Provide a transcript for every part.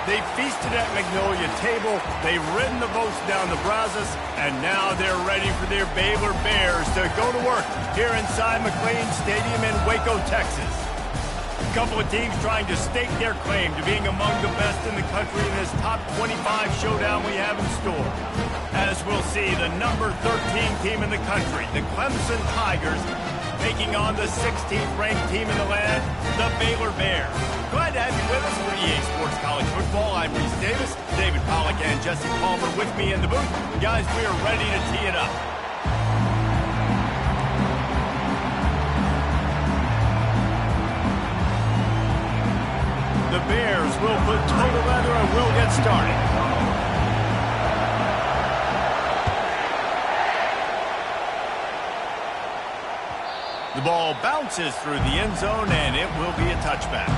They feasted at Magnolia Table, they've ridden the boats down the Brazos, and now they're ready for their Baylor Bears to go to work here inside McLean Stadium in Waco, Texas. A couple of teams trying to stake their claim to being among the best in the country in this top 25 showdown we have in store. As we'll see, the number 13 team in the country, the Clemson Tigers, taking on the 16th ranked team in the land, the Baylor Bears. Glad to have you with us for EA Sports College Football. I'm Reese Davis, David Pollack and Jesse Palmer with me in the booth. Guys, we are ready to tee it up. The Bears will put toe to leather and we'll get started. The ball bounces through the end zone, and it will be a touchback.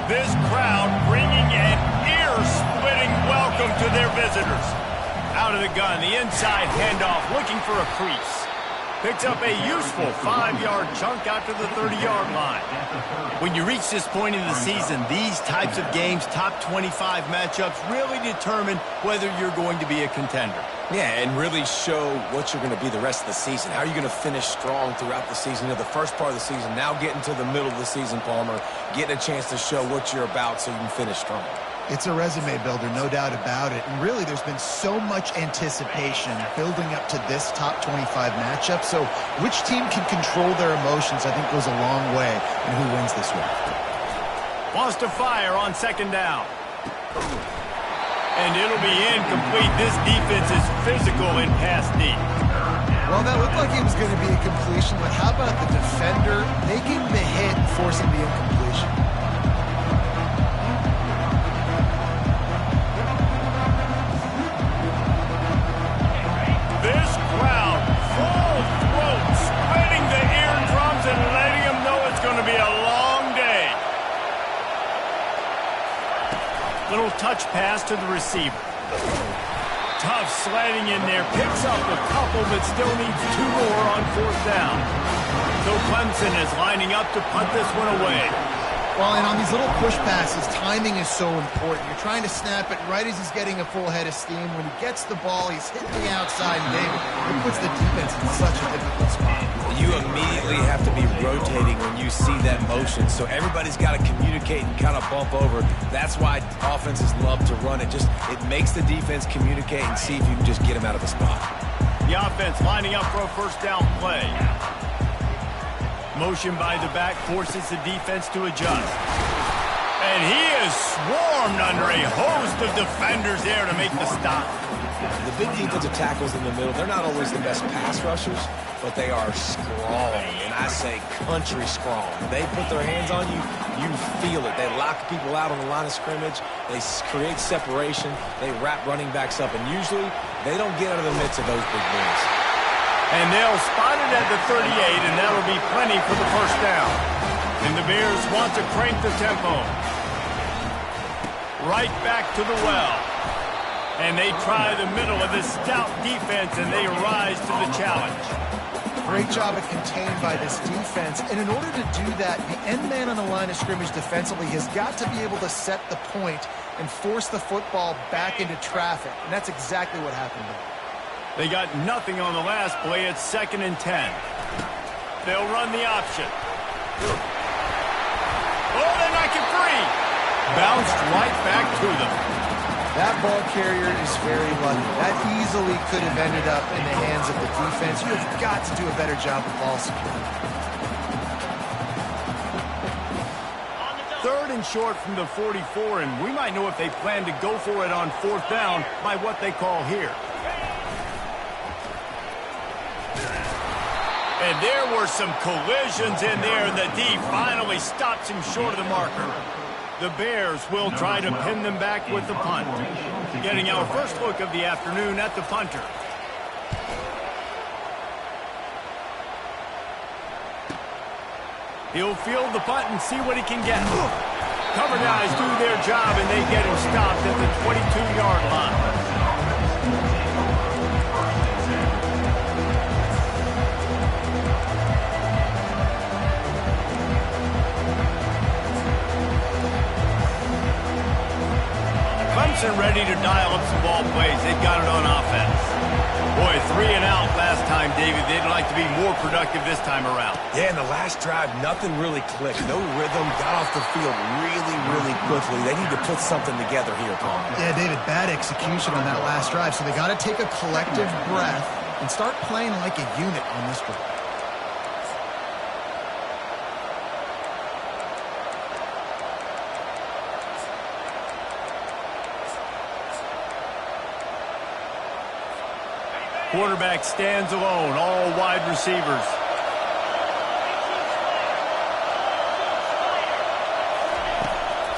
This crowd bringing an ear-splitting welcome to their visitors. Out of the gun, the inside handoff, looking for a crease. Picks up a useful 5-yard chunk out to the 30-yard line. When you reach this point in the season, these types of games, top 25 matchups, really determine whether you're going to be a contender. Yeah, and really show what you're going to be the rest of the season. How are you going to finish strong throughout the season? You know, the first part of the season, now getting to the middle of the season, Palmer, getting a chance to show what you're about so you can finish strong. It's a resume builder, no doubt about it. And really, there's been so much anticipation building up to this top 25 matchup. So which team can control their emotions, I think, goes a long way in who wins this one. Wants to fire on second down. And it'll be incomplete. This defense is physical in pass deep. Well, that looked like it was going to be a completion, but how about the defender making the hit and forcing the incompletion? This crowd, full throat, spreading the eardrums and letting them know it's going to be a long day. Little touch pass to the receiver. Tough sledding in there, picks up a couple, but still needs 2 more on 4th down. So Clemson is lining up to punt this one away. Well, and on these little push passes, timing is so important. You're trying to snap it right as he's getting a full head of steam. When he gets the ball, he's hitting the outside, and David, it puts the defense in such a difficult spot. You immediately have to be rotating when you see that motion, so everybody's got to communicate and kind of bump over. That's why offenses love to run it. It makes the defense communicate and see if you can just get him out of the spot. The offense lining up for a 1st down play. Motion by the back forces the defense to adjust. And he is swarmed under a host of defenders there to make the stop. The big defensive tackles in the middle, they're not always the best pass rushers, but they are strong, and I say country strong. They put their hands on you, you feel it. They lock people out on the line of scrimmage. They create separation. They wrap running backs up, and usually they don't get out of the midst of those big boys. And they'll spot it at the 38, and that'll be plenty for the 1st down. And the Bears want to crank the tempo. Right back to the well. And they try the middle of this stout defense, and they rise to the challenge. Great job of contained by this defense. And in order to do that, the end man on the line of scrimmage defensively has got to be able to set the point and force the football back into traffic. And that's exactly what happened there. They got nothing on the last play. It's 2nd and 10. They'll run the option. Oh, they knock it free. Bounced right back to them. That ball carrier is very lucky. That easily could have ended up in the hands of the defense. You have got to do a better job of ball security. 3rd and short from the 44, and we might know if they plan to go for it on 4th down by what they call here. And there were some collisions in there, and the D finally stops him short of the marker. The Bears will try to pin them back with the punt. Getting our first look of the afternoon at the punter. He'll field the punt and see what he can get. Cover guys do their job, and they get him stopped at the 22-yard line. Clemson ready to dial up some ball plays. They've got it on offense. Boy, 3 and out last time, David. They'd like to be more productive this time around. Yeah, in the last drive, nothing really clicked. No rhythm, got off the field really quickly. They need to put something together here, Paul. Yeah, David, bad execution on that last drive, so they got to take a collective breath and start playing like a unit on this drive. Quarterback stands alone, all wide receivers.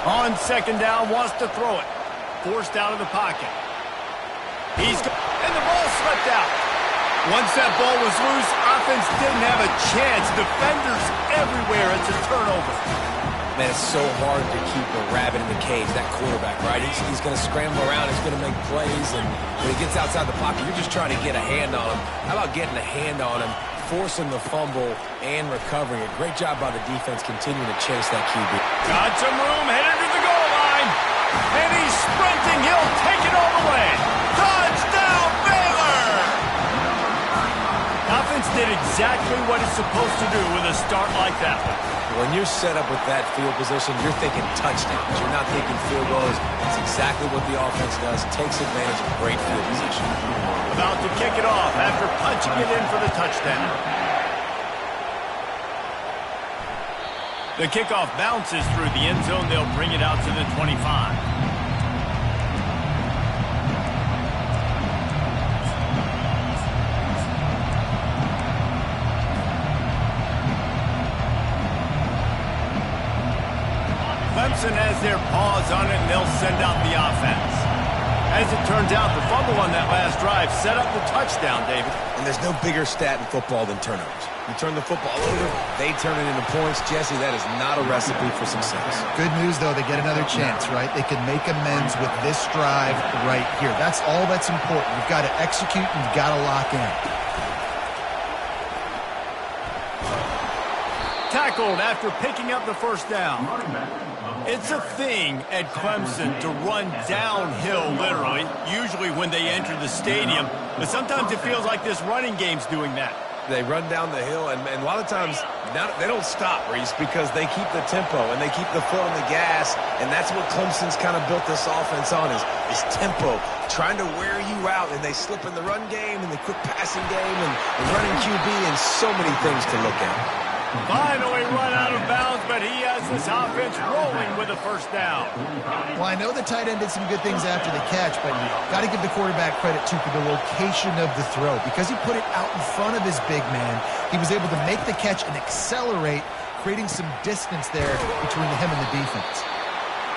On second down, wants to throw it. Forced out of the pocket. And the ball slipped out. Once that ball was loose, offense didn't have a chance. Defenders everywhere. It's a turnover. Man, it's so hard to keep a rabbit in the cage, that quarterback, right? He's going to scramble around, he's going to make plays, and when he gets outside the pocket, you're just trying to get a hand on him. How about getting a hand on him, forcing the fumble, and recovering it? Great job by the defense continuing to chase that QB. Got some room, headed to the goal line, and he's sprinting. He'll take it all the way. Touchdown, Baylor! Offense did exactly what it's supposed to do with a start like that one. When you're set up with that field position, you're thinking touchdowns. You're not thinking field goals. That's exactly what the offense does. Takes advantage of great field position. About to kick it off after punching it in for the touchdown. The kickoff bounces through the end zone. They'll bring it out to the 25. Clemson has their paws on it, and they'll send out the offense. As it turns out, the fumble on that last drive set up the touchdown, David. And there's no bigger stat in football than turnovers. You turn the football over, they turn it into points. Jesse, that is not a recipe for success. Good news, though, they get another chance, right? They can make amends with this drive right here. That's all that's important. You've got to execute, and you've got to lock in. Tackled after picking up the first down. It's a thing at Clemson to run downhill, literally, usually when they enter the stadium. But sometimes it feels like this running game's doing that. They run down the hill, and a lot of times they don't stop, Reese, because they keep the tempo and they keep the foot on the gas, and that's what Clemson's kind of built this offense on is tempo, trying to wear you out, and they slip in the run game and the quick passing game and running QB and so many things to look at. Finally run out of bounds, but he has this offense rolling with a first down. Well, I know the tight end did some good things after the catch, but you got to give the quarterback credit, too, for the location of the throw. Because he put it out in front of his big man, he was able to make the catch and accelerate, creating some distance there between him and the defense.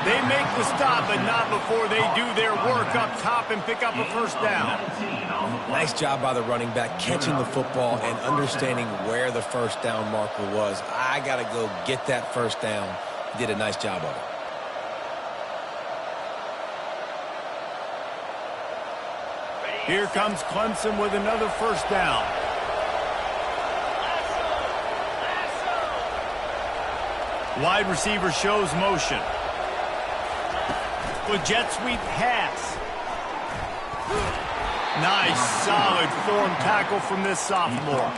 They make the stop, but not before they do their work up top and pick up a first down. Nice job by the running back, catching the football and understanding where the first down marker was. I got to go get that first down. He did a nice job of it. Here comes Clemson with another first down. Wide receiver shows motion. With jet sweep pass. Nice, solid form tackle from this sophomore.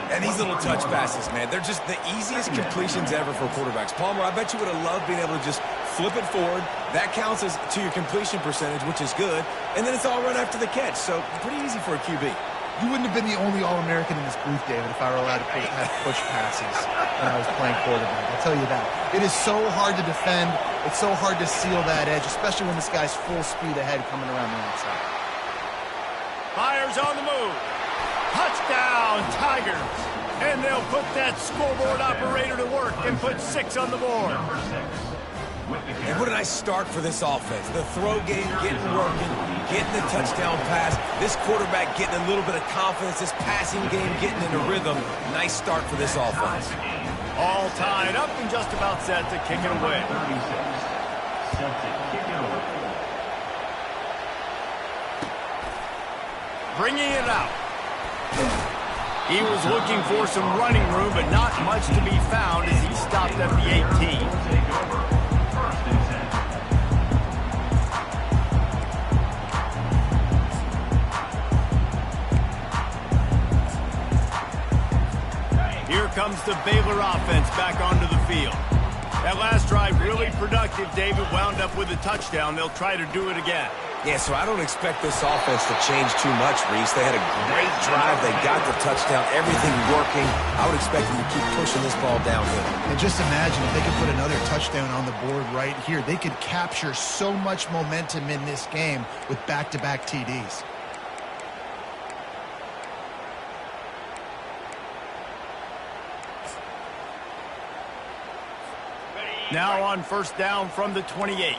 And these little touch passes, man, they're just the easiest completions ever for quarterbacks. Palmer, I bet you would have loved being able to just flip it forward. That counts as to your completion percentage, which is good. And then it's all run after the catch, so pretty easy for a QB. You wouldn't have been the only All-American in this booth, David, if I were allowed to have push passes when I was playing quarterback. I'll tell you that. It is so hard to defend. It's so hard to seal that edge, especially when this guy's full speed ahead coming around the outside. Fires on the move. Touchdown, Tigers. And they'll put that scoreboard operator to work and put 6 on the board. And what a nice start for this offense. The throw game getting working, getting the touchdown pass. This quarterback getting a little bit of confidence. This passing game getting into rhythm. Nice start for this offense. All tied up and just about set to kick it away. Bringing it out. He was looking for some running room, but not much to be found as he stopped at the 18. Here comes the Baylor offense back onto the field. That last drive really productive. David wound up with a touchdown. They'll try to do it again. Yeah, so I don't expect this offense to change too much, Reese. They had a great drive. They got the touchdown. Everything working. I would expect them to keep pushing this ball downhill. And just imagine if they could put another touchdown on the board right here. They could capture so much momentum in this game with back-to-back TDs. Now on first down from the 28.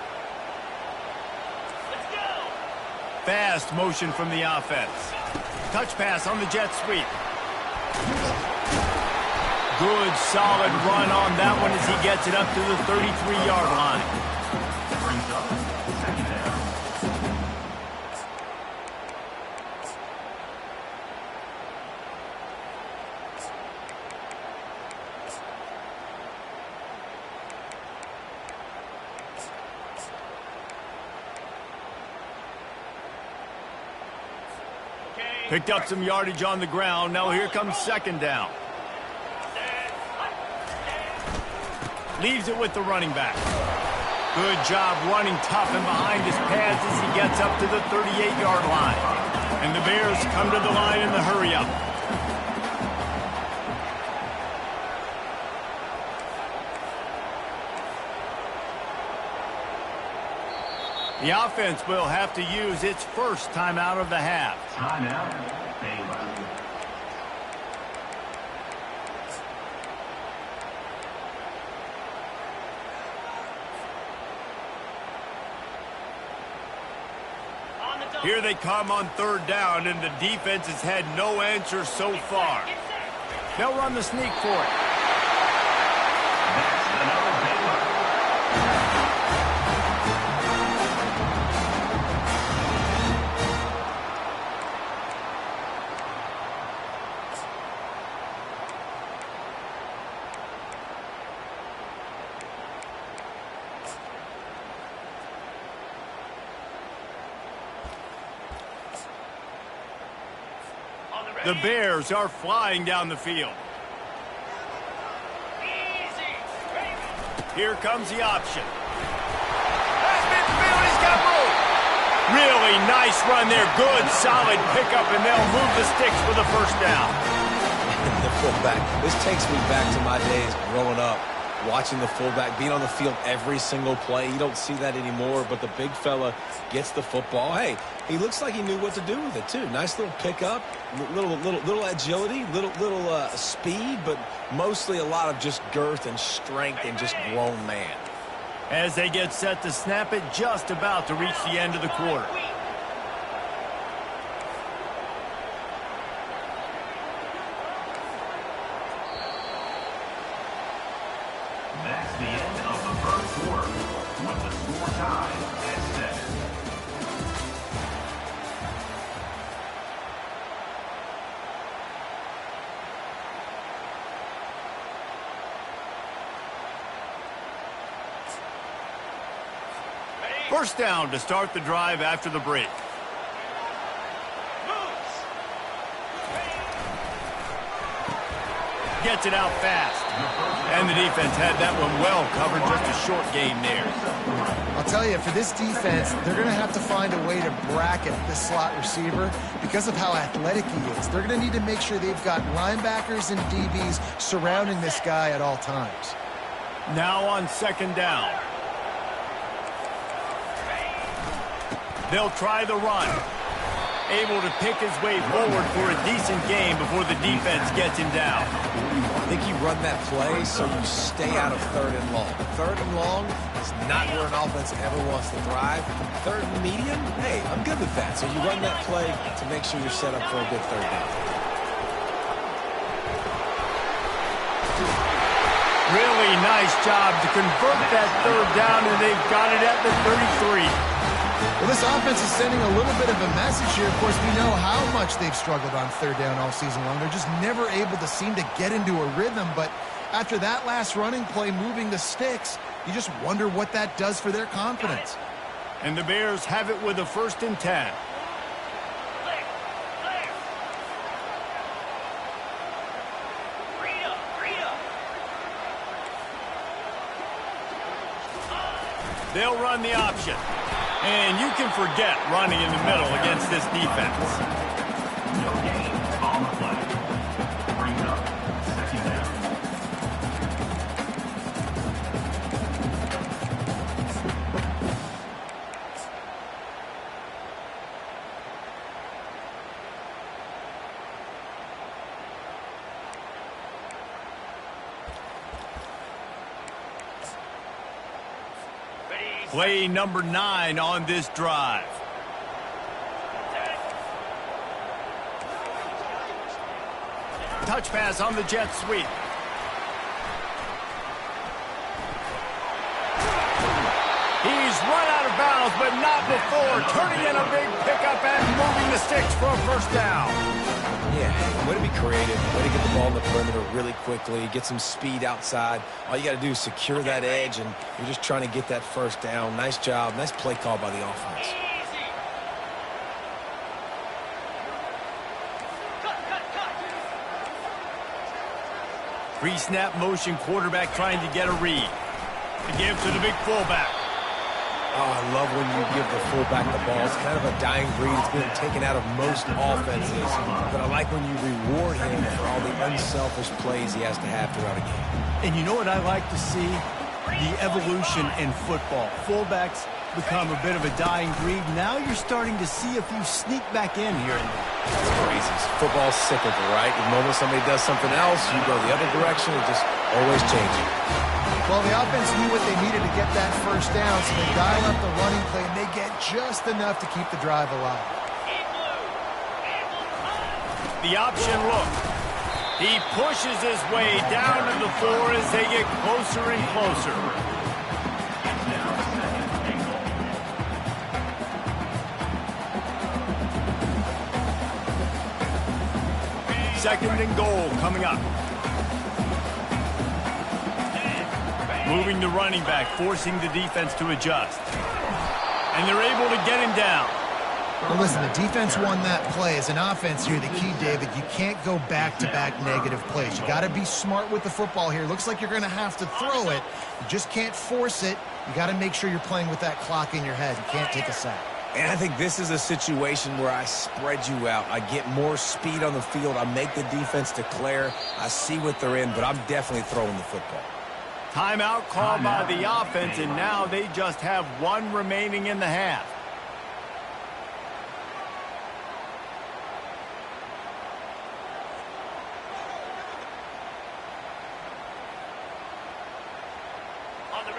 Fast motion from the offense. Touch pass on the jet sweep. Good solid run on that one as he gets it up to the 33-yard line. Picked up some yardage on the ground. Now here comes second down. Leaves it with the running back. Good job running tough and behind his pads as he gets up to the 38-yard line. And the Bears come to the line in the hurry-up. The offense will have to use its first timeout of the half. Timeout. Here they come on third down, and the defense has had no answer so far. They'll run the sneak for it. The Bears are flying down the field. Here comes the option. That's midfield. He's got room. Really nice run there. Good, solid pickup, and they'll move the sticks for the first down. The fullback. This takes me back to my days growing up, watching the fullback being on the field every single play. You don't see that anymore, but the big fella gets the football. Hey, he looks like he knew what to do with it, too. Nice little pickup, little agility, little speed, but mostly a lot of just girth and strength and just grown man. As they get set to snap it, just about to reach the end of the quarter. That's the end of the first quarter, with the score tied at 7. First down to start the drive after the break. Gets it out fast. And the defense had that one well covered. Just a short gain there. I'll tell you, for this defense, they're going to have to find a way to bracket this slot receiver because of how athletic he is. They're going to need to make sure they've got linebackers and DBs surrounding this guy at all times. Now on second down. They'll try the run. Able to pick his way forward for a decent gain before the defense gets him down. I think you run that play so you stay out of third and long. Third and long is not where an offense ever wants to thrive. Third and medium, hey, I'm good with that. So you run that play to make sure you're set up for a good third down. nice job to convert that third down, and they've got it at the 33. Well, this offense is sending a little bit of a message here. Of course, we know how much they've struggled on third down all season long. They're just never able to seem to get into a rhythm. But after that last running play moving the sticks, you just wonder what that does for their confidence. And the Bears have it with a 1st and 10. They'll run the option. And you can forget running in the middle against this defense. No gain on the play. Brings up 2nd down. Play number 9 on this drive. Touch pass on the jet sweep. He's run out of bounds, but not before turning in a big pickup and moving the sticks for a 1st down. Yeah, way to be creative, way to get the ball in the perimeter really quickly, get some speed outside. All you got to do is secure that edge, and you're just trying to get that 1st down. Nice job, nice play call by the offense. Pre-snap motion quarterback trying to get a read. To give to the big fullback. Oh, I love when you give the fullback the ball. It's kind of a dying breed. It's been taken out of most offenses. But I like when you reward him for all the unselfish plays he has to have throughout a game. And you know what I like to see? The evolution in football. Fullbacks become a bit of a dying breed. Now you're starting to see a few sneak back in here and there. It's crazy. Football's cyclical, right? The moment somebody does something else, you go the other direction. It just always changing. Well, the offense knew what they needed to get that 1st down, so they dial up the running play, and they get just enough to keep the drive alive. The option look. He pushes his way down to the floor as they get closer and closer. Second and goal coming up. Moving the running back, forcing the defense to adjust. And they're able to get him down. Well, listen, the defense won that play. As an offense here, the key, David, you can't go back-to-back negative plays. You got to be smart with the football here. Looks like you're going to have to throw it. You just can't force it. You got to make sure you're playing with that clock in your head. You can't take a sack. And I think this is a situation where I spread you out. I get more speed on the field. I make the defense declare. I see what they're in, but I'm definitely throwing the football. Timeout called by the offense, and now they just have 1 remaining in the half.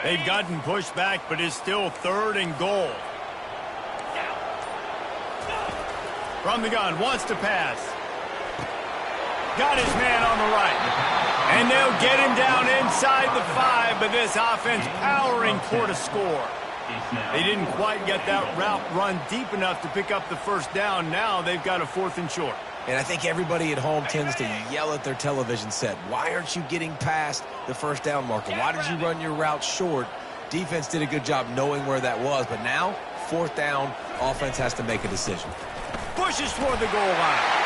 They've gotten pushed back, but it's still 3rd and goal. From the gun, wants to pass. Got his man on the right. And they'll get him down inside the 5, but this offense powering toward a score. They didn't quite get that route run deep enough to pick up the 1st down. Now they've got a 4th and short. And I think everybody at home tends to yell at their television set. Why aren't you getting past the 1st down marker? Why did you run your route short? Defense did a good job knowing where that was, but now, 4th down, offense has to make a decision. Pushes toward the goal line.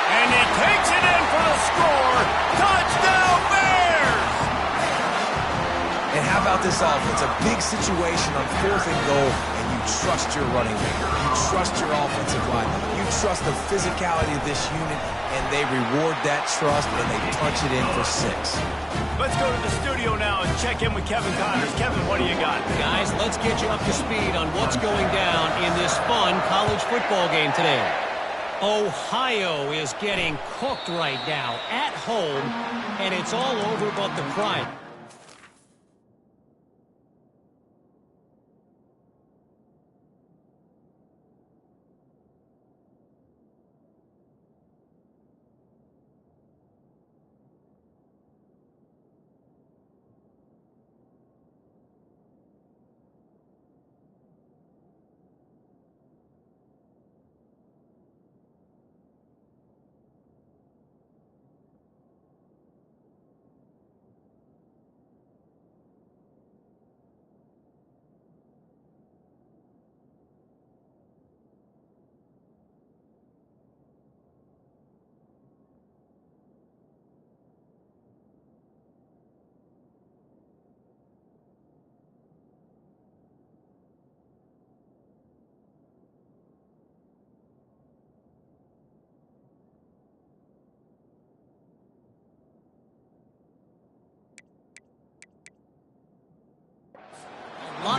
And he takes it in for the score. Touchdown, Bears! And how about this offense? A big situation on 4th and goal, and you trust your running back. You trust your offensive line. You trust the physicality of this unit, and they reward that trust, and they punch it in for 6. Let's go to the studio now and check in with Kevin Connors. Kevin, what do you got? Guys, let's get you up to speed on what's going down in this fun college football game today. Ohio is getting cooked right now at home, and it's all over but the pride.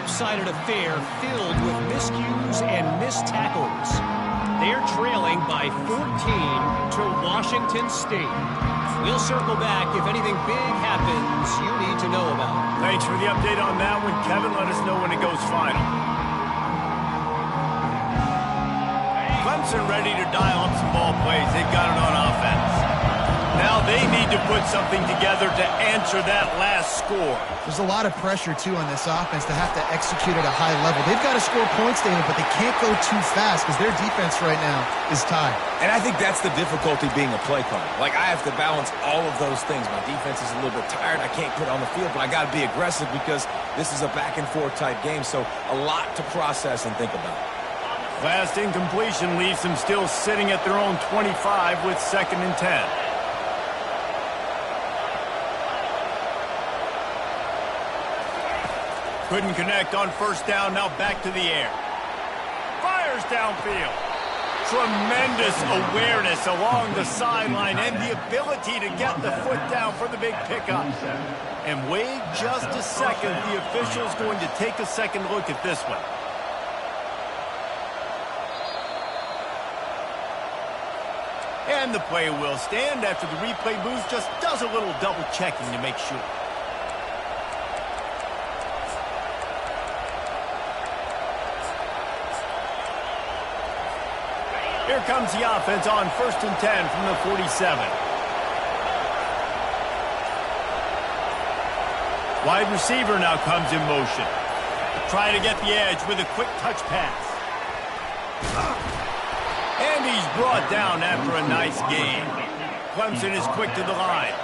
lopsided affair filled with miscues and missed tackles. They're trailing by 14 to Washington State. We'll circle back if anything big happens you need to know about. Thanks for the update on that one, Kevin. Let us know when it goes final. Clemson ready to dial up some ball plays. They've got it on offense. Now they need to put something together to answer that last score. There's a lot of pressure, too, on this offense to have to execute at a high level. They've got to score points, David, but they can't go too fast because their defense right now is tied. And I think that's the difficulty being a play caller. Like, I have to balance all of those things. My defense is a little bit tired. I can't put on the field, but I got to be aggressive because this is a back-and-forth type game, so a lot to process and think about. Last incompletion leaves them still sitting at their own 25 with 2nd and 10. Couldn't connect on 1st down, now back to the air. Fires downfield. Tremendous awareness along the sideline and the ability to get the foot down for the big pickup. And wait just a second, the official's going to take a second look at this one. And the play will stand after the replay booth just does a little double checking to make sure. Here comes the offense on 1st and 10 from the 47. Wide receiver now comes in motion. Try to get the edge with a quick touch pass. And he's brought down after a nice gain. Clemson is quick to the line.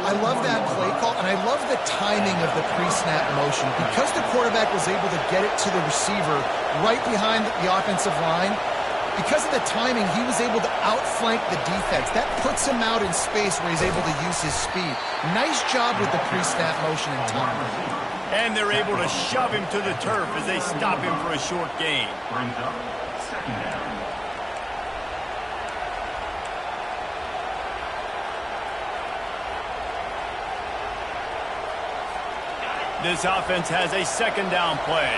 I love that play call, and I love the timing of the pre-snap motion. Because the quarterback was able to get it to the receiver right behind the offensive line, because of the timing, he was able to outflank the defense. That puts him out in space where he's able to use his speed. Nice job with the pre-snap motion and time. And they're able to shove him to the turf as they stop him for a short gain. Brings up 2nd down. This offense has a 2nd down play.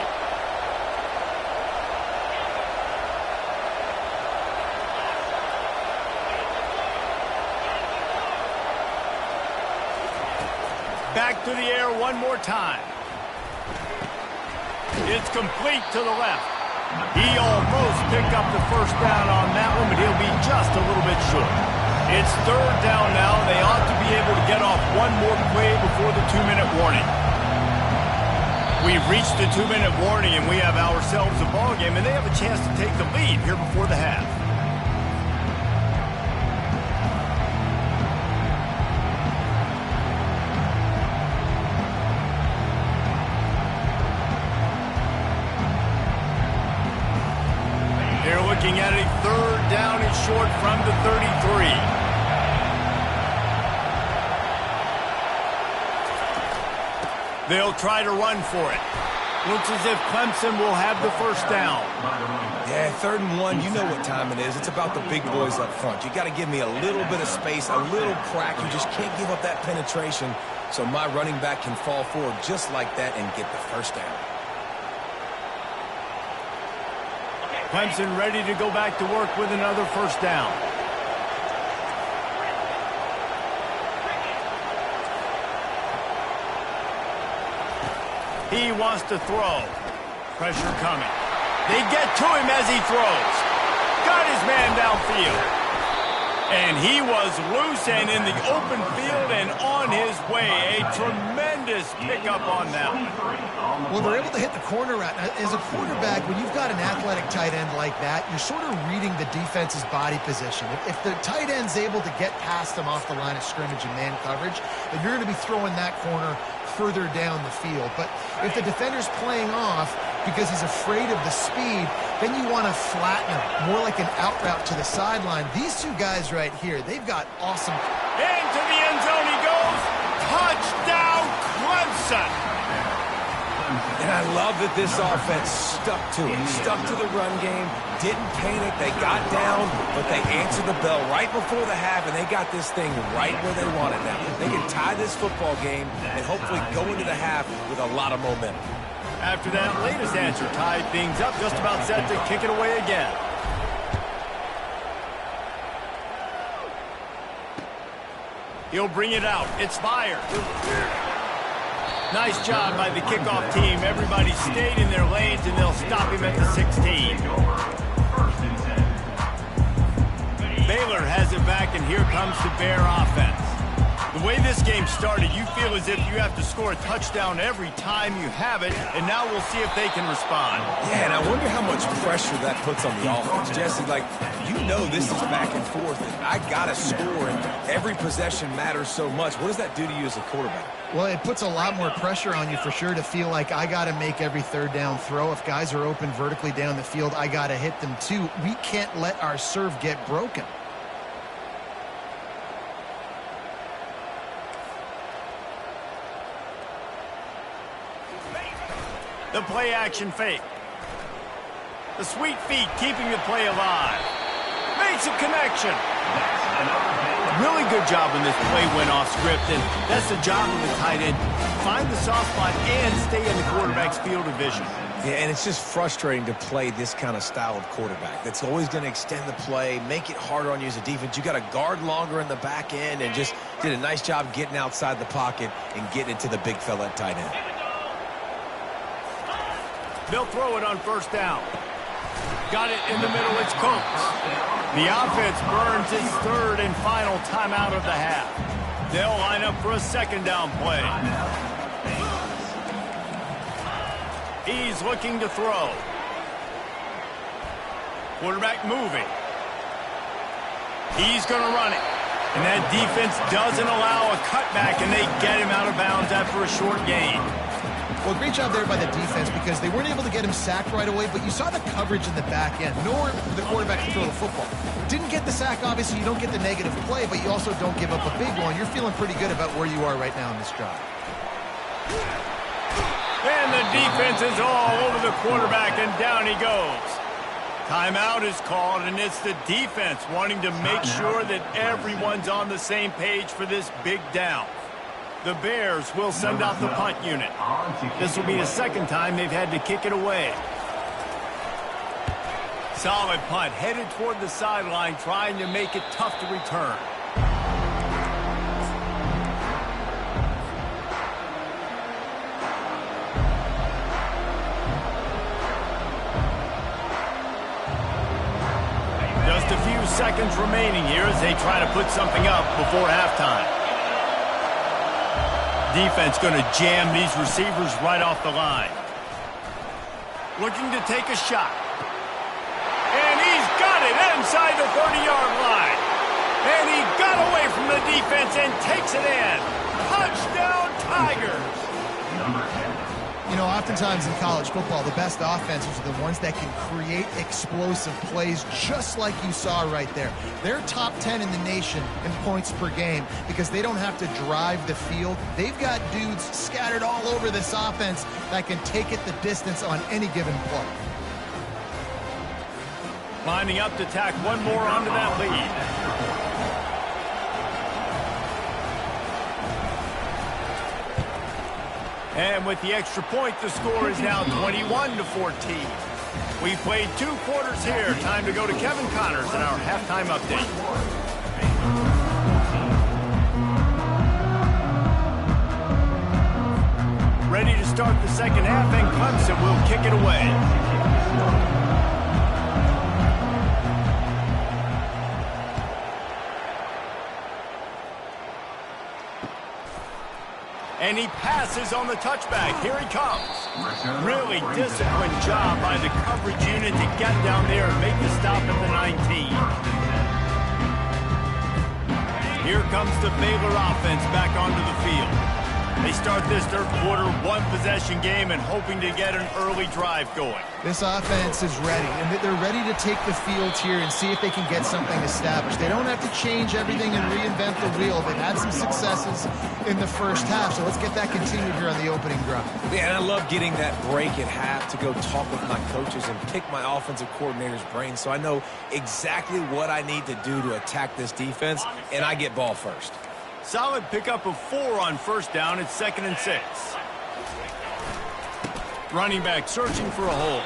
Back to the air one more time. It's complete to the left. He almost picked up the 1st down on that one, but he'll be just a little bit short. It's 3rd down now. They ought to be able to get off one more play before the 2-minute warning. We've reached the 2-minute warning, and we have ourselves a ball game, and they have a chance to take the lead here before the half. They're looking at a 3rd down and short from the 33. They'll try to run for it. Looks as if Clemson will have the 1st down. Yeah, 3rd and 1, you know what time it is. It's about the big boys up front. You got to give me a little bit of space, a little crack. You just can't give up that penetration so my running back can fall forward just like that and get the 1st down. Clemson ready to go back to work with another 1st down. He wants to throw. Pressure coming. They get to him as he throws. Got his man downfield. And he was loose and in the open field and on his way. A tremendous pickup on that one. Well, they're able to hit the corner route. As a quarterback, when you've got an athletic tight end like that, you're sort of reading the defense's body position. If the tight end's able to get past them off the line of scrimmage and man coverage, then you're going to be throwing that corner further down the field. But if the defender's playing off because he's afraid of the speed, then you want to flatten him, more like an out route to the sideline. These two guys right here, they've got awesome. Into the end zone he goes. Touchdown, Clemson. And I love that this offense stuck to it, stuck to the run game, didn't panic, they got down, but they answered the bell right before the half, and they got this thing right where they want it now. They can tie this football game and hopefully go into the half with a lot of momentum. After that latest answer, tied things up, just about set to kick it away again. He'll bring it out. It's fired. Nice job by the kickoff team. Everybody stayed in their lanes, and they'll stop him at the 16. Baylor has it back, and here comes the Bear offense. The way this game started, you feel as if you have to score a touchdown every time you have it, and now we'll see if they can respond. Yeah, and I wonder how much pressure that puts on the offense. Jesse, like, you know this is back and forth, and I got to score, and every possession matters so much. What does that do to you as a quarterback? Well, it puts a lot more pressure on you for sure to feel like I got to make every third down throw. If guys are open vertically down the field, I got to hit them too. We can't let our serve get broken. The play action fake. The sweet feet keeping the play alive. Makes a connection. Really good job when this play went off script, and that's the job of the tight end. Find the soft spot and stay in the quarterback's field of vision. Yeah, and it's just frustrating to play this kind of style of quarterback. That's always going to extend the play, make it harder on you as a defense. You got to guard longer in the back end, and just did a nice job getting outside the pocket and getting it to the big fella at tight end. They'll throw it on first down. Got it in the middle. It's Cooks. The offense burns its third and final timeout of the half. They'll line up for a second down play. He's looking to throw. Quarterback moving. He's going to run it. And that defense doesn't allow a cutback, and they get him out of bounds after a short gain. Well, great job there by the defense because they weren't able to get him sacked right away, but you saw the coverage in the back end, nor the quarterback to throw the football. Didn't get the sack, obviously. You don't get the negative play, but you also don't give up a big one. You're feeling pretty good about where you are right now in this drive. And the defense is all over the quarterback, and down he goes. Timeout is called, and it's the defense wanting to make sure that everyone's on the same page for this big down. The Bears will send out the punt unit. This will be the second time they've had to kick it away. Solid punt, headed toward the sideline, trying to make it tough to return. Just a few seconds remaining here as they try to put something up before halftime. Defense going to jam these receivers right off the line. Looking to take a shot. And he's got it inside the 30-yard line. And he got away from the defense and takes it in. Touchdown, Tigers. Number 10. You know, oftentimes in college football, the best offenses are the ones that can create explosive plays just like you saw right there. They're top 10 in the nation in points per game because they don't have to drive the field. They've got dudes scattered all over this offense that can take it the distance on any given play. Lining up to tack one more onto that lead. And with the extra point, the score is now 21-14. We played 2 quarters here. Time to go to Kevin Connors in our halftime update. Ready to start the second half, and Clemson will kick it away. And he passes on the touchback. Here he comes. Really disciplined job by the coverage unit to get down there and make the stop at the 19. Here comes the Baylor offense back onto the field. They start this third quarter, 1-possession game, and hoping to get an early drive going. This offense is ready, and they're ready to take the field here and see if they can get something established. They don't have to change everything and reinvent the wheel. They've had some successes in the first half, so let's get that continued here on the opening drive. Yeah, and I love getting that break at half to go talk with my coaches and pick my offensive coordinator's brain so I know exactly what I need to do to attack this defense, and I get ball first. Solid pickup of 4 on first down. It's 2nd and 6. Running back searching for a hole.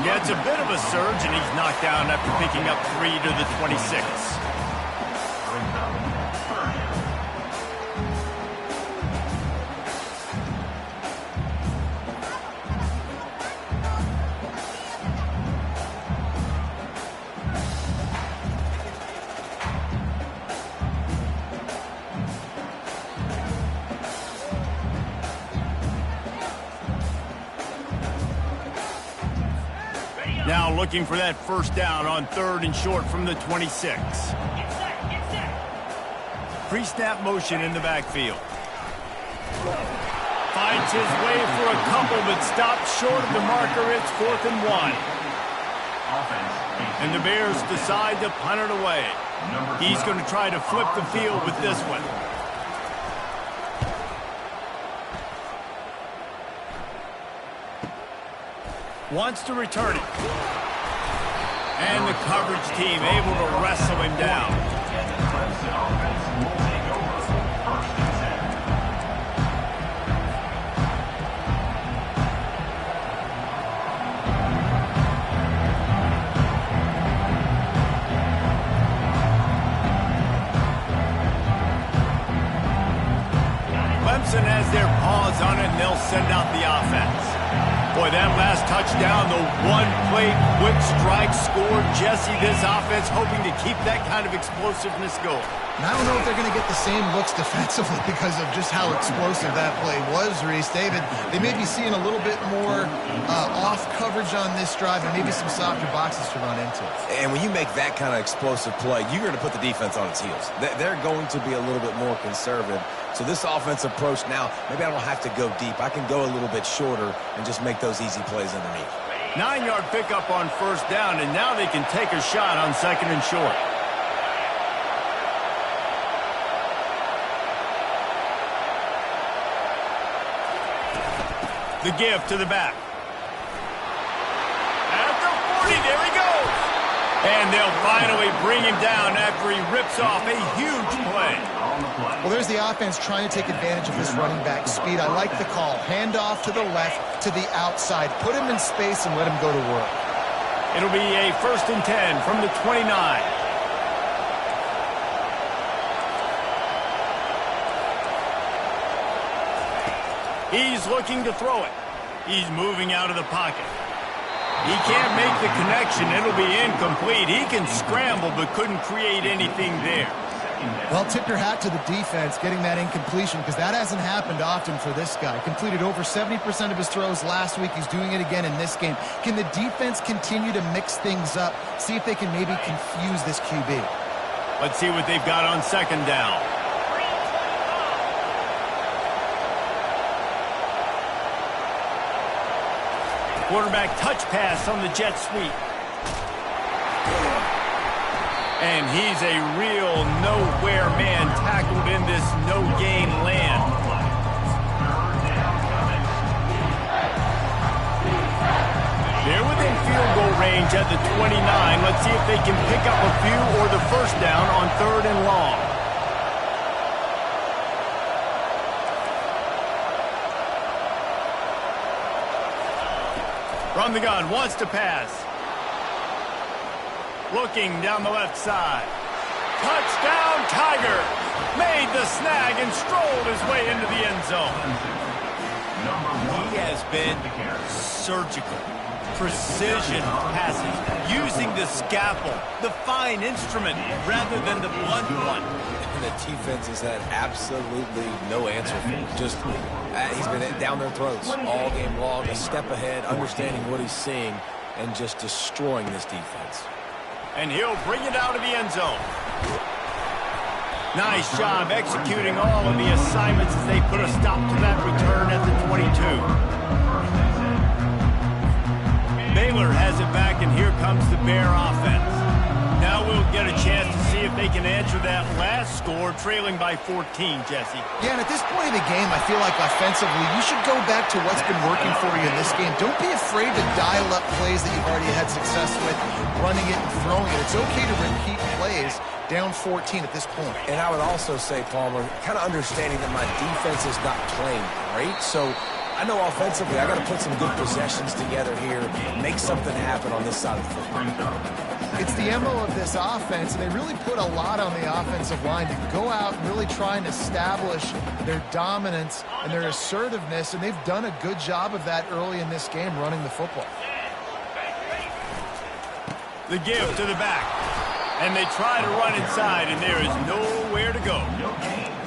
Yeah, it's a bit of a surge, and he's knocked down after picking up 3 to the 26. Now looking for that first down on 3rd and short from the 26. Pre-snap motion in the backfield. Finds his way for a couple, but stopped short of the marker. It's 4th and 1. And the Bears decide to punt it away. He's going to try to flip the field with this one. Wants to return it. And the coverage team able to wrestle him down. Clemson offense will take over 1st and 10. Clemson has their paws on it, and they'll send out the offense. Boy, that last touchdown, the one-play quick strike score. Jesse, this offense hoping to keep that kind of explosiveness going. And I don't know if they're going to get the same looks defensively because of just how explosive that play was, Reese. David, they may be seeing a little bit more off coverage on this drive and maybe some softer boxes to run into. And when you make that kind of explosive play, you're going to put the defense on its heels. They're going to be a little bit more conservative. So this offensive approach now, maybe I don't have to go deep. I can go a little bit shorter and just make those easy plays underneath. 9-yard pickup on 1st down, and now they can take a shot on 2nd and short. The give to the back. At the 40, there he goes. And they'll finally bring him down after he rips off a huge play. Well, there's the offense trying to take advantage of this running back speed. I like the call. Hand off to the left, to the outside. Put him in space and let him go to work. It'll be a 1st and 10 from the 29. He's looking to throw it. He's moving out of the pocket. He can't make the connection. It'll be incomplete. He can scramble, but couldn't create anything there. Well, tip your hat to the defense getting that incompletion because that hasn't happened often for this guy. Completed over 70% of his throws last week. He's doing it again in this game. Can the defense continue to mix things up? See if they can maybe confuse this QB. Let's see what they've got on 2nd down. Quarterback touch pass on the jet sweep. And he's a real nowhere man tackled in this no-gain land. They're within field goal range at the 29. Let's see if they can pick up a few or the 1st down on 3rd and long. From the gun, wants to pass. Looking down the left side. Touchdown, Tiger! Made the snag and strolled his way into the end zone. He has been surgical. Precision passing. Using the scalpel, the fine instrument, rather than the blunt one. And the defense has had absolutely no answer for him. Just, he's been down their throats all game long, a step ahead, understanding what he's seeing, and just destroying this defense. And he'll bring it out of the end zone. Nice job executing all of the assignments as they put a stop to that return at the 22. Baylor has it back, and here comes the Bear offense. Now we'll get a chance to see if they can answer that last score, trailing by 14, Jesse. Yeah, and at this point of the game, I feel like offensively, you should go back to what's been working for you in this game. Don't be afraid to dial up plays that you've already had success with, running it and throwing it. It's okay to repeat plays down 14 at this point. And I would also say, Palmer, kind of understanding that my defense is not playing great, so I know offensively I got to put some good possessions together here, make something happen on this side of the football. It's the MO of this offense, and they really put a lot on the offensive line to go out and really try and establish their dominance and their assertiveness, and they've done a good job of that early in this game running the football. The give to the back. And they try to run inside, and there is nowhere to go.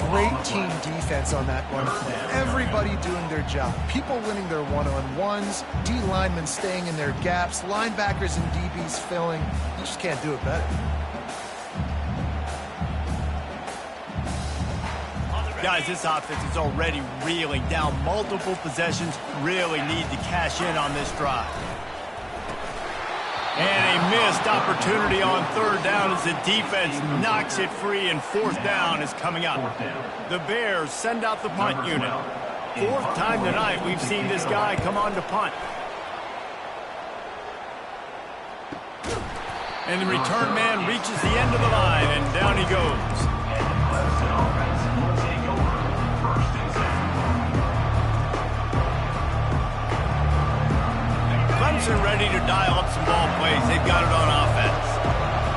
Great team defense on that run play. Everybody doing their job. People winning their one-on-ones, D linemen staying in their gaps, linebackers and DBs filling. You just can't do it better. Guys, this offense is already reeling down multiple possessions. Really need to cash in on this drive. And a missed opportunity on third down as the defense knocks it free, and fourth down is coming up. The Bears send out the punt unit. Fourth time tonight we've seen this guy come on to punt. And the return man reaches the end of the line, and down he goes. Clemson ready to dial up some ball plays. They've got it on offense.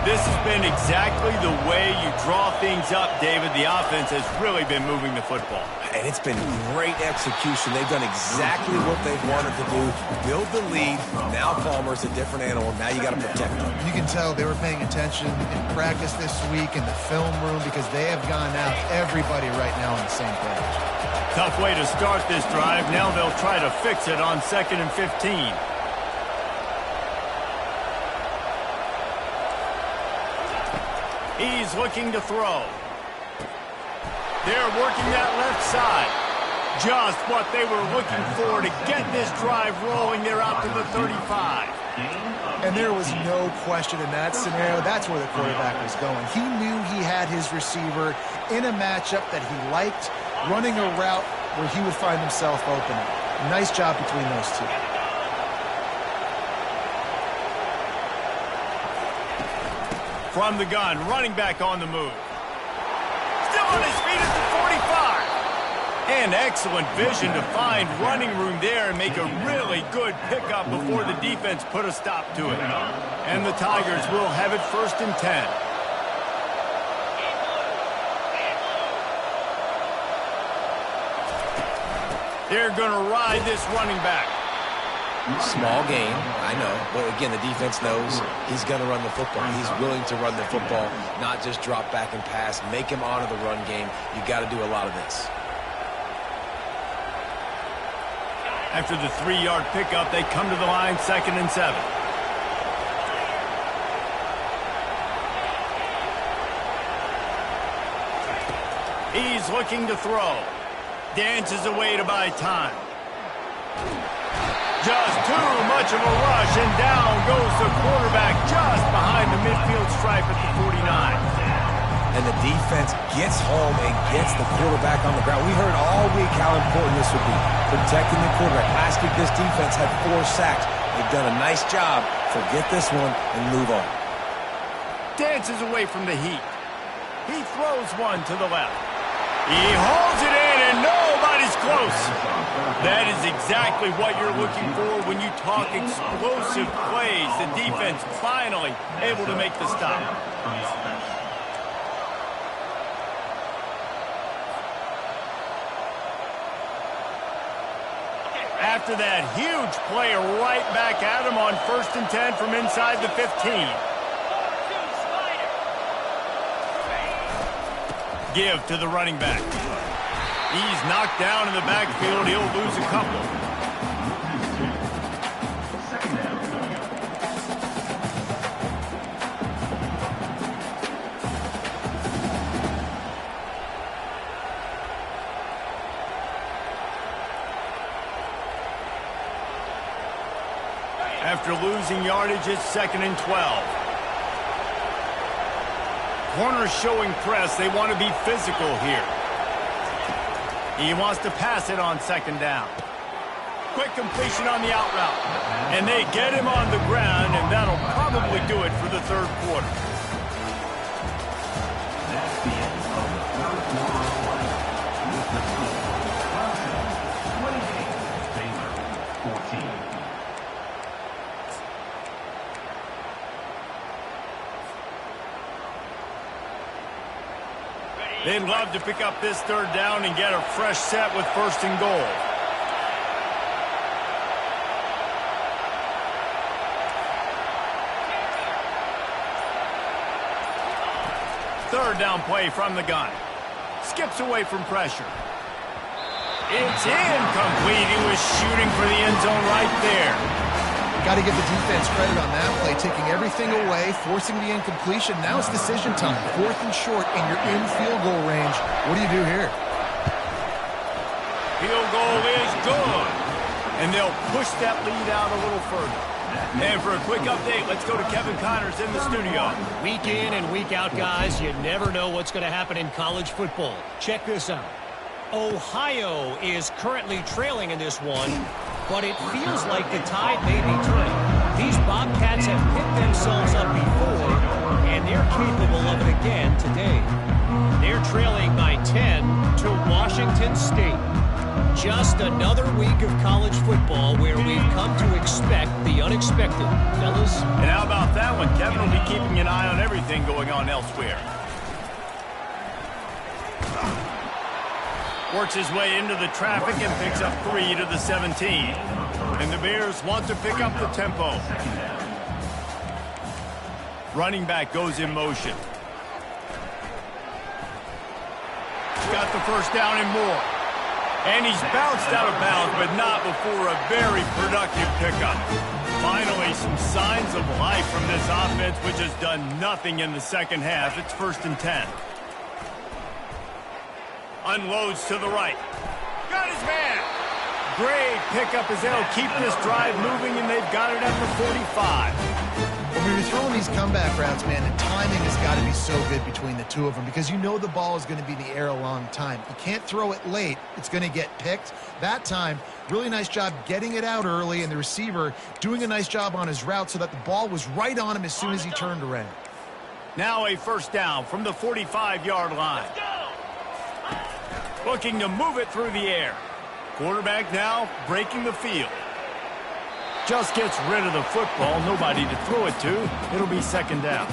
This has been exactly the way you draw things up, David. The offense has really been moving the football. And it's been great execution. They've done exactly what they've wanted to do. Build the lead. Now Palmer's a different animal. Now you got to protect them. You can tell they were paying attention in practice this week in the film room, because they have gone out, everybody right now on the same page. Tough way to start this drive. Now they'll try to fix it on 2nd and 15. He's looking to throw. They're working that left side. Just what they were looking for to get this drive rolling. They're out to the 35. And there was no question in that scenario. That's where the quarterback was going. He knew he had his receiver in a matchup that he liked, running a route where he would find himself open. Nice job between those two. From the gun, running back on the move. Still on his feet at the 45. And excellent vision to find running room there and make a really good pickup before the defense put a stop to it. And the Tigers will have it 1st and 10. They're going to ride this running back. Small game, I know. But again, the defense knows he's going to run the football. He's willing to run the football, not just drop back and pass. Make him honor the run game. You got to do a lot of this. After the 3-yard pickup, they come to the line, 2nd and 7. He's looking to throw. Dances away to buy time. Just too much of a rush, and down goes the quarterback just behind the midfield stripe at the 49. And the defense gets home and gets the quarterback on the ground. We heard all week how important this would be, protecting the quarterback. Last week, this defense had 4 sacks. They've done a nice job. Forget this one and move on. Dances away from the heat. He throws one to the left. He holds it in, and nobody's close. That is exactly what you're looking for when you talk explosive plays. The defense finally able to make the stop. After that huge play, right back at him on 1st and 10 from inside the 15. Give to the running back. He's knocked down in the backfield. He'll lose a couple. After losing yardage, it's 2nd and 12. Corners showing press. They want to be physical here. He wants to pass it on 2nd down. Quick completion on the out route. And they get him on the ground, and that'll probably do it for the 3rd quarter. That's the end of the 3rd quarter. With the score, 28 They'd love to pick up this third down and get a fresh set with 1st and goal. Third down play from the gun. Skips away from pressure. It's incomplete. He was shooting for the end zone right there. Got to give the defense credit on that play, taking everything away, forcing the incompletion. Now it's decision time. 4th and short, and you're in field goal range. What do you do here? Field goal is good. And they'll push that lead out a little further. And for a quick update, let's go to Kevin Connors in the studio. Week in and week out, guys, you never know what's going to happen in college football. Check this out. Ohio is currently trailing in this one, but it feels like the tide may be turning. These Bobcats have picked themselves up before, and they're capable of it again today. They're trailing by 10 to Washington State. Just another week of college football where we've come to expect the unexpected, fellas. And how about that one? Kevin will be keeping an eye on everything going on elsewhere. Works his way into the traffic and picks up 3 to the 17. And the Bears want to pick up the tempo. Running back goes in motion. Got the first down and more. And he's bounced out of bounds, but not before a very productive pickup. Finally, some signs of life from this offense, which has done nothing in the second half. It's 1st and 10. Unloads to the right. Got his man. Great pickup as they'll keep this drive moving, and they've got it at the 45. When we were throwing these comeback routes, man, the timing has got to be so good between the two of them because you know the ball is going to be in the air a long time. You can't throw it late. It's going to get picked. That time, really nice job getting it out early, and the receiver doing a nice job on his route so that the ball was right on him as soon as he turned around. Now a first down from the 45-yard line. Looking to move it through the air. Quarterback now breaking the field. Just gets rid of the football. Nobody to throw it to. It'll be 2nd down.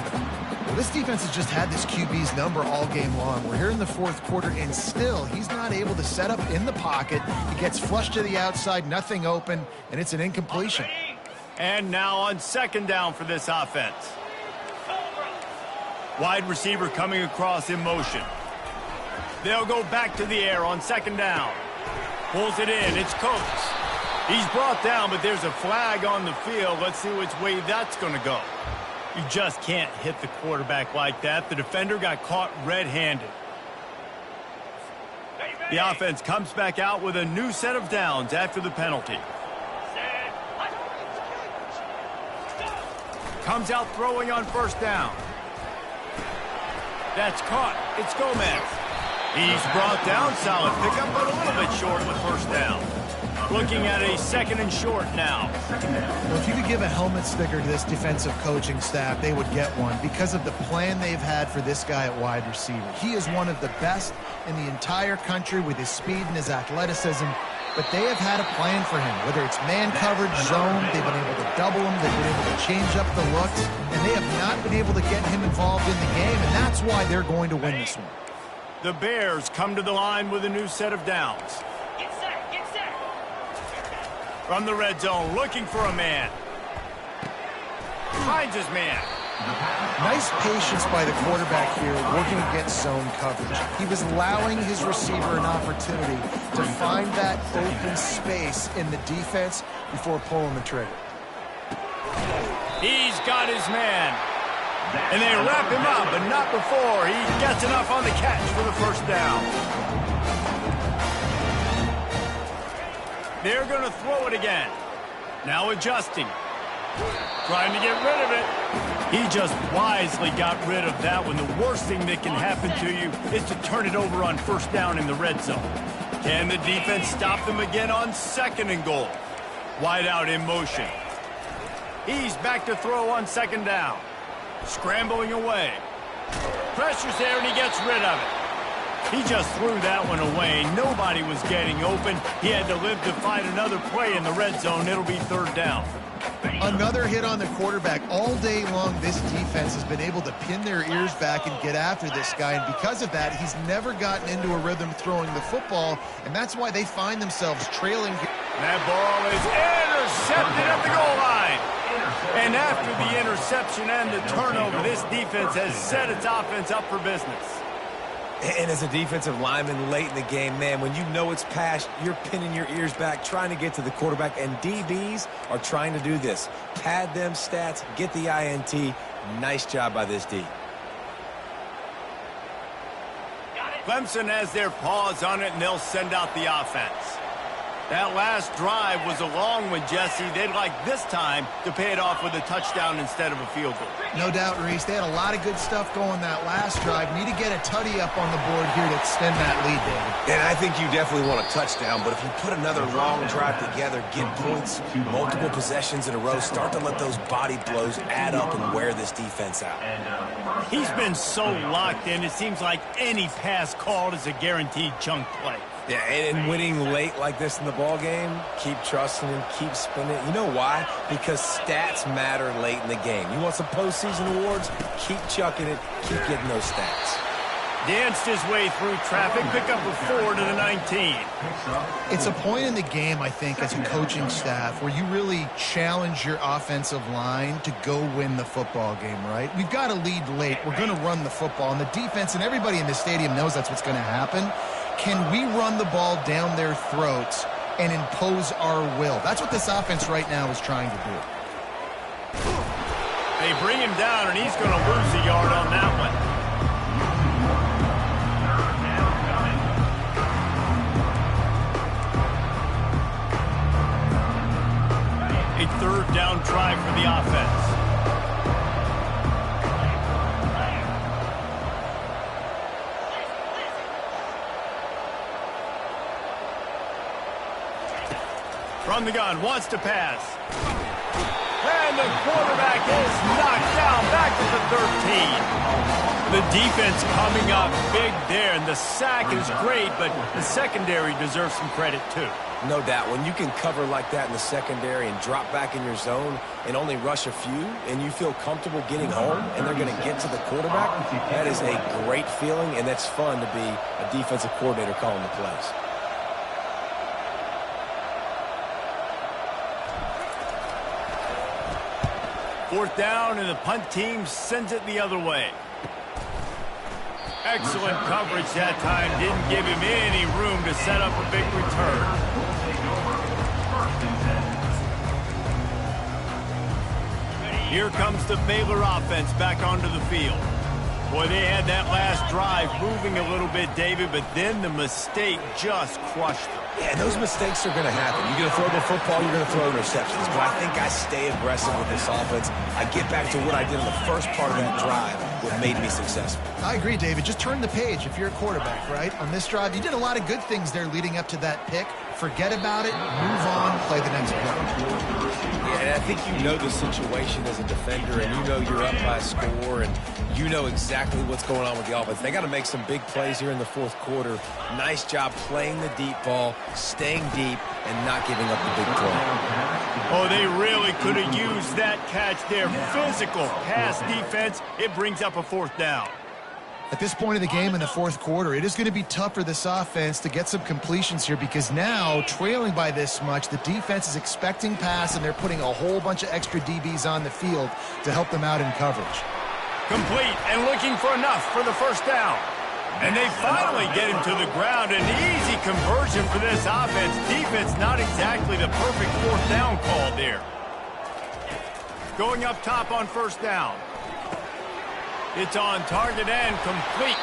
Well, this defense has just had this QB's number all game long. We're here in the 4th quarter, and still he's not able to set up in the pocket. He gets flushed to the outside, nothing open, and it's an incompletion. And now on 2nd down for this offense. Wide receiver coming across in motion. They'll go back to the air on 2nd down. Pulls it in. It's Coates. He's brought down, but there's a flag on the field. Let's see which way that's going to go. You just can't hit the quarterback like that. The defender got caught red-handed. The offense comes back out with a new set of downs after the penalty. Comes out throwing on 1st down. That's caught. It's Gomez. He's brought down. Solid pickup, but a little bit short with 1st down. Looking at a 2nd and short now. Well, if you could give a helmet sticker to this defensive coaching staff, they would get one because of the plan they've had for this guy at wide receiver. He is one of the best in the entire country with his speed and his athleticism, but they have had a plan for him. Whether it's man coverage, zone, they've been able to double him, they've been able to change up the looks, and they have not been able to get him involved in the game, and that's why they're going to win this one. The Bears come to the line with a new set of downs. From the red zone, looking for a man. Finds his man. Nice patience by the quarterback here, working against zone coverage. He was allowing his receiver an opportunity to find that open space in the defense before pulling the trigger. He's got his man. And they wrap him up, but not before he gets enough on the catch for the 1st down. They're going to throw it again. Now adjusting. Trying to get rid of it. He just wisely got rid of that one. The worst thing that can happen to you is to turn it over on 1st down in the red zone. Can the defense stop them again on 2nd and goal? Wide out in motion. He's back to throw on 2nd down. Scrambling away. Pressure's there and he gets rid of it. He just threw that one away. Nobody was getting open. He had to live to find another play in the red zone. It'll be 3rd down. Another hit on the quarterback. All day long, this defense has been able to pin their ears back and get after this guy, and because of that, he's never gotten into a rhythm throwing the football, and that's why they find themselves trailing. That ball is intercepted at the goal line. And after the interception and the turnover, this defense has set its offense up for business. And as a defensive lineman late in the game, man, when you know it's passed, you're pinning your ears back, trying to get to the quarterback, and DBs are trying to do this. Pad them stats, get the INT. Nice job by this D. Clemson has their paws on it, and they'll send out the offense. That last drive was a long one, Jesse. They'd like this time to pay it off with a touchdown instead of a field goal. No doubt, Reese. They had a lot of good stuff going that last drive. Need to get a tutty up on the board here to extend that lead, David. And I think you definitely want a touchdown, but if you put another long drive together, get points, multiple possessions in a row, start to let those body blows add up and wear this defense out. He's been so locked in, it seems like any pass called is a guaranteed chunk play. Yeah, and winning late like this in the ball game, keep trusting him, keep spinning. You know why? Because stats matter late in the game. You want some postseason awards? Keep chucking it, keep getting those stats. Danced his way through traffic, pick up a 4 to the 19. It's a point in the game, I think, as a coaching staff, where you really challenge your offensive line to go win the football game, right? We've got to lead late. We're going to run the football, and the defense and everybody in the stadium knows that's what's going to happen. Can we run the ball down their throats and impose our will? That's what this offense right now is trying to do. They bring him down, and he's going to lose a yard on that one. A third down try for the offense. From the gun, wants to pass. And the quarterback is knocked down back to the 13. The defense coming up big there, and the sack is great, but the secondary deserves some credit too. No doubt. When you can cover like that in the secondary and drop back in your zone and only rush a few, and you feel comfortable getting home and they're going to get to the quarterback, that is a great feeling, and that's fun to be a defensive coordinator calling the plays. Fourth down, and the punt team sends it the other way. Excellent coverage that time. Didn't give him any room to set up a big return. Here comes the Baylor offense back onto the field. Boy, they had that last drive moving a little bit, David, but then the mistake just crushed them. Yeah, those mistakes are going to happen. You're going to throw the football, you're going to throw interceptions. But I think I stay aggressive with this offense. I get back to what I did in the first part of that drive, what made me successful. I agree, David. Just turn the page if you're a quarterback, right? On this drive, you did a lot of good things there leading up to that pick. Forget about it, move on, play the next play. Yeah, and I think you know the situation as a defender, and you know you're up by a score, and you know exactly what's going on with the offense. They got to make some big plays here in the fourth quarter. Nice job playing the deep ball, staying deep, and not giving up the big play. Oh, they really could have used that catch there. Physical pass defense. It brings up a fourth down. At this point of the game in the fourth quarter, it is going to be tough for this offense to get some completions here because now, trailing by this much, the defense is expecting pass, and they're putting a whole bunch of extra DBs on the field to help them out in coverage. Complete and looking for enough for the first down. And they finally get him to the ground. An easy conversion for this offense. Defense not exactly the perfect fourth down call there. Going up top on first down. It's on target and complete.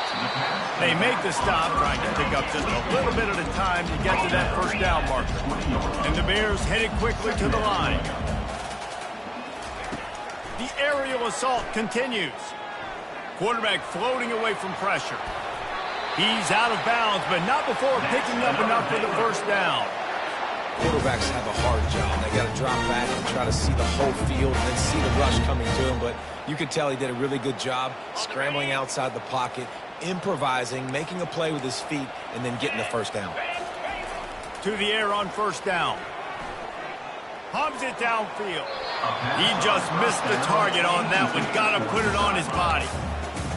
They make the stop, trying to pick up just a little bit at a time to get to that first down marker. And the Bears headed quickly to the line. The aerial assault continues. Quarterback floating away from pressure. He's out of bounds, but not before picking up enough for the first down. Quarterbacks have a hard job. They got to drop back and try to see the whole field and then see the rush coming to him. But you could tell he did a really good job scrambling outside the pocket, improvising, making a play with his feet, and then getting the first down. To the air on first down. Hubs it downfield. He just missed the target on that one. Got to put it on his body.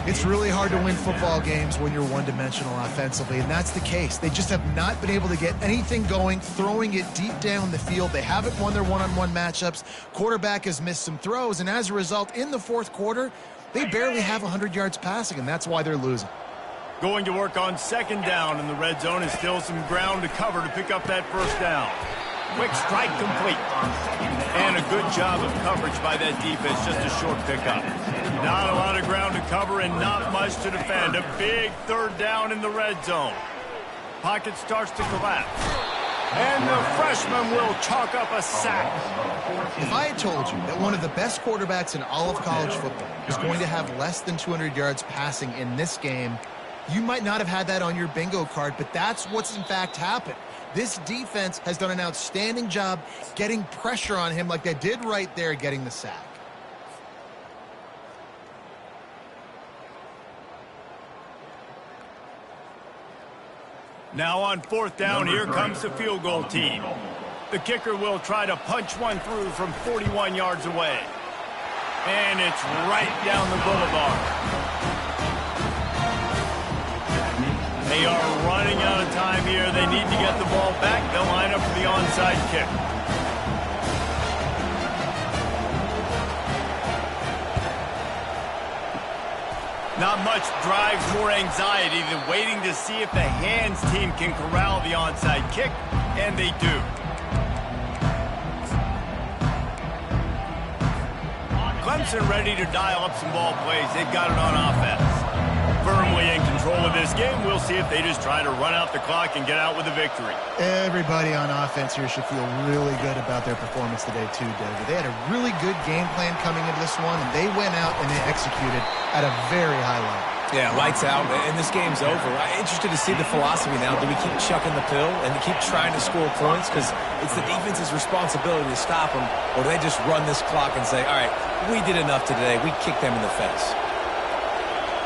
It's really hard to win football games when you're one-dimensional offensively, and that's the case. They just have not been able to get anything going, throwing it deep down the field. They haven't won their one-on-one matchups. Quarterback has missed some throws, and as a result, in the fourth quarter, they barely have 100 yards passing, and that's why they're losing. Going to work on second down in the red zone is still some ground to cover to pick up that first down. Quick strike complete. And a good job of coverage by that defense, just a short pickup. Not a lot of ground to cover and not much to defend. A big third down in the red zone. Pocket starts to collapse. And the freshman will chalk up a sack. If I had told you that one of the best quarterbacks in all of college football is going to have less than 200 yards passing in this game, you might not have had that on your bingo card, but that's what's in fact happened. This defense has done an outstanding job getting pressure on him like they did right there, getting the sack. Now on fourth down, here comes the field goal team. The kicker will try to punch one through from 41 yards away. And it's right down the boulevard. They are running out of time here. They need to get the ball back. They'll line up for the onside kick. Not much drives more anxiety than waiting to see if the hands team can corral the onside kick, and they do. Clemson ready to dial up some ball plays. They've got it on offense. Firmly in control of this game. We'll see if they just try to run out the clock and get out with a victory. Everybody on offense here should feel really good about their performance today too, David. They had a really good game plan coming into this one, and they went out and they executed at a very high level. Yeah, lights out, and this game's over. I'm interested to see the philosophy now. Do we keep chucking the pill and keep trying to score points? Because it's the defense's responsibility to stop them, or do they just run this clock and say, all right, we did enough today. We kicked them in the face.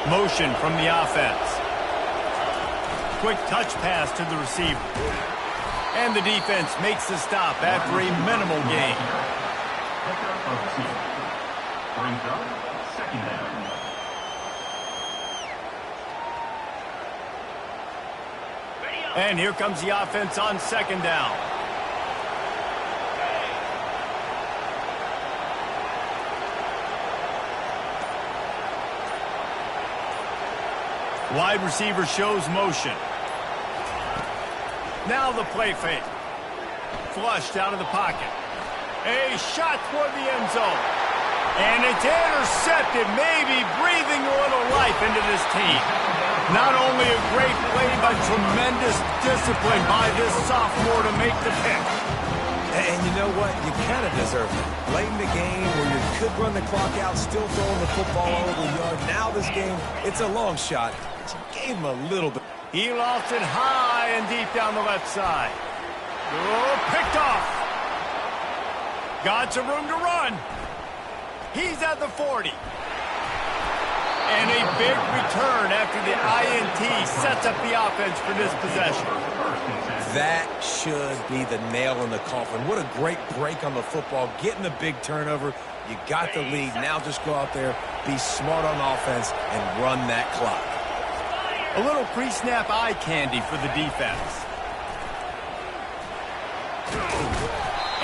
Motion from the offense. Quick touch pass to the receiver. And the defense makes the stop after a minimal gain. Brings up second down. And here comes the offense on second down. Wide receiver shows motion. Now the play fake. Flushed out of the pocket. A shot toward the end zone. And it's intercepted, maybe breathing a little life into this team. Not only a great play, but tremendous discipline by this sophomore to make the pick. And you know what? You kind of deserve it. Late in the game where you could run the clock out, still throwing the football over the yard. Now this game, it's a long shot. But you gave him a little bit. He lost it high and deep down the left side. Oh, picked off. Got some room to run. He's at the 40. And a big return after the INT sets up the offense for this possession. That should be the nail in the coffin. What a great break on the football. Getting the big turnover. You got the lead. Now just go out there, be smart on offense, and run that clock. A little pre-snap eye candy for the defense.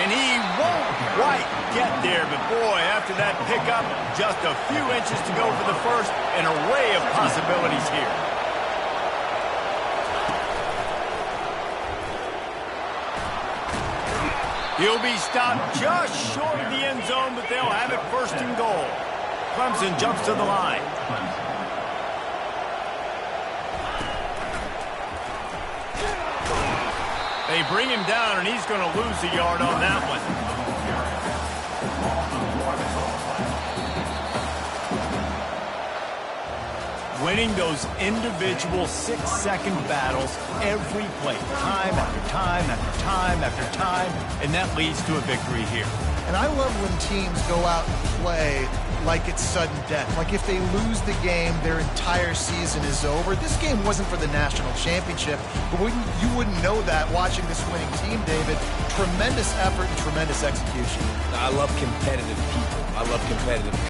And he won't quite get there, but boy, after that pickup, just a few inches to go for the first, an array of possibilities here. He'll be stopped just short of the end zone, but they'll have it first and goal. Clemson jumps to the line. They bring him down, and he's going to lose a yard on that one. Winning those individual 6-second battles every play, time after time after time after time, and that leads to a victory here. And I love when teams go out and play like it's sudden death. Like if they lose the game, their entire season is over. This game wasn't for the national championship, but you wouldn't know that watching this winning team, David. Tremendous effort and tremendous execution. I love competitive people. I love competitive